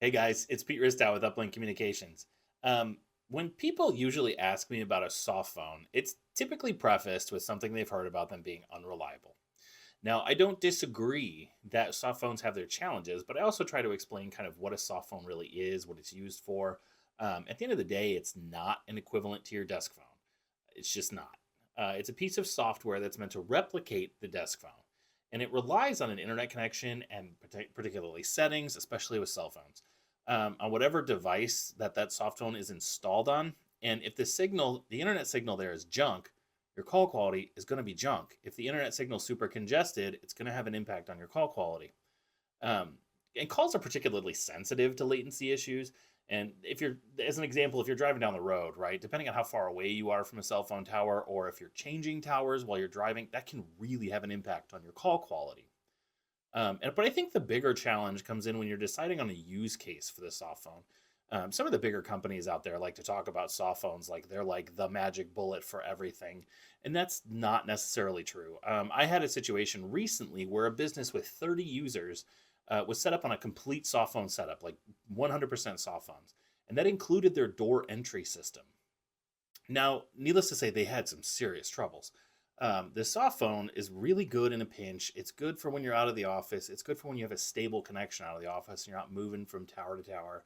Hey guys, it's Pete Ristow with Uplink Communications. When people usually ask me about a soft phone, it's typically prefaced with something they've heard about them being unreliable. Now, I don't disagree that soft phones have their challenges, but I also try to explain kind of what a soft phone really is, what it's used for. At the end of the day, it's not an equivalent to your desk phone. It's just not. It's a piece of software that's meant to replicate the desk phone, and it relies on an internet connection and particularly settings, especially with cell phones, on whatever device that soft phone is installed on. And if the internet signal there is junk, your call quality is going to be junk. If the internet signal is super congested, it's going to have an impact on your call quality. Um, and calls are particularly sensitive to latency issues. And if you're, as an example, if you're driving down the road, right, depending on how far away you are from a cell phone tower, or if you're changing towers while you're driving, that can really have an impact on your call quality. But I think the bigger challenge comes in when you're deciding on a use case for the soft phone. Some of the bigger companies out there like to talk about soft phones like they're like the magic bullet for everything. And that's not necessarily true. I had a situation recently where a business with 30 users was set up on a complete soft phone setup, like 100% soft phones. And that included their door entry system. Now, needless to say, they had some serious troubles. The soft phone is really good in a pinch. It's good for when you're out of the office. It's good for when you have a stable connection out of the office and you're not moving from tower to tower.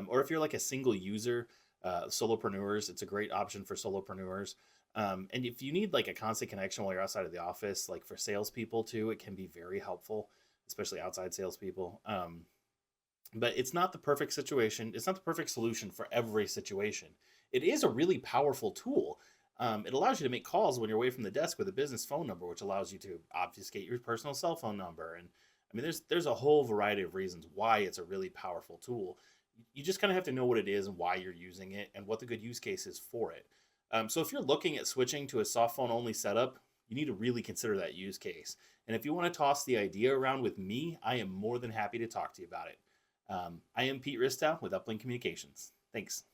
Or if you're like a single user, solopreneurs, it's a great option for solopreneurs. And if you need like a constant connection while you're outside of the office, like for salespeople too, it can be very helpful, especially outside salespeople. But it's not the perfect situation. It's not the perfect solution for every situation. It is a really powerful tool. It allows you to make calls when you're away from the desk with a business phone number, which allows you to obfuscate your personal cell phone number. And I mean, there's a whole variety of reasons why it's a really powerful tool. You just kind of have to know what it is and why you're using it and what the good use case is for it. So if you're looking at switching to a soft phone only setup, you need to really consider that use case. And if you want to toss the idea around with me, I am more than happy to talk to you about it. I am Pete Ristow with Uplink Communications. Thanks.